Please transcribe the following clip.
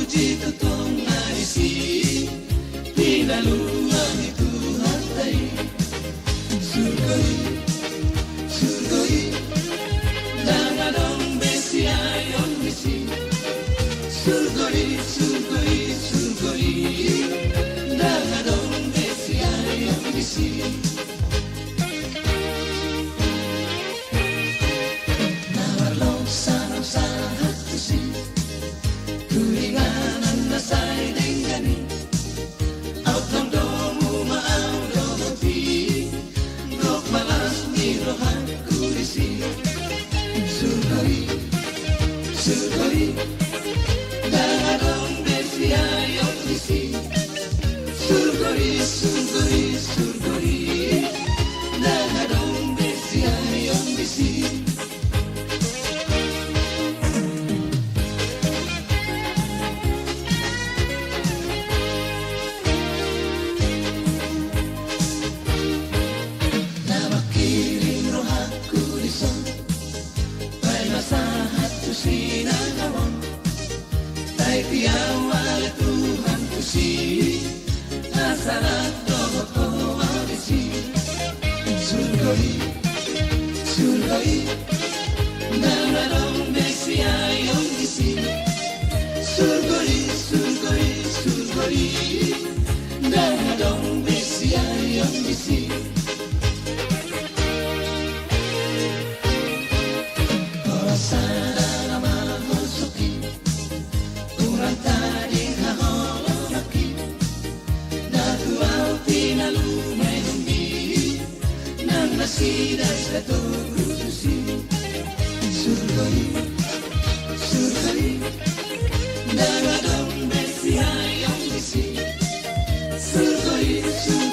puji tutong narisi Pinaluan itu hatai Surgoi, surgoi Dangadong besi ayon besi Surgoi, surgoi, surgoi Dangadong besi ayon besi Nawarlong sarang sahat besi Tulinganan na sa'y dinggani Out ng domo maaw domoti Dok malas nirohan kulisi Surgoi, surgoi Dangadong besi ayong bisi Surgoi, surgoi, surgoi Dangadong besi ayong bisi Sinagawang Tay piawal Tuhan kusi Nasarat dogo ko awisi Surgoi, surgoi Dangadong besi ayong isi Surgoi, surgoi, surgoi Dangadong besi ayong isi Nasidas dato kususi Surgoi, surgoi Dangadong besi ayong bisi Surgoi, surgoi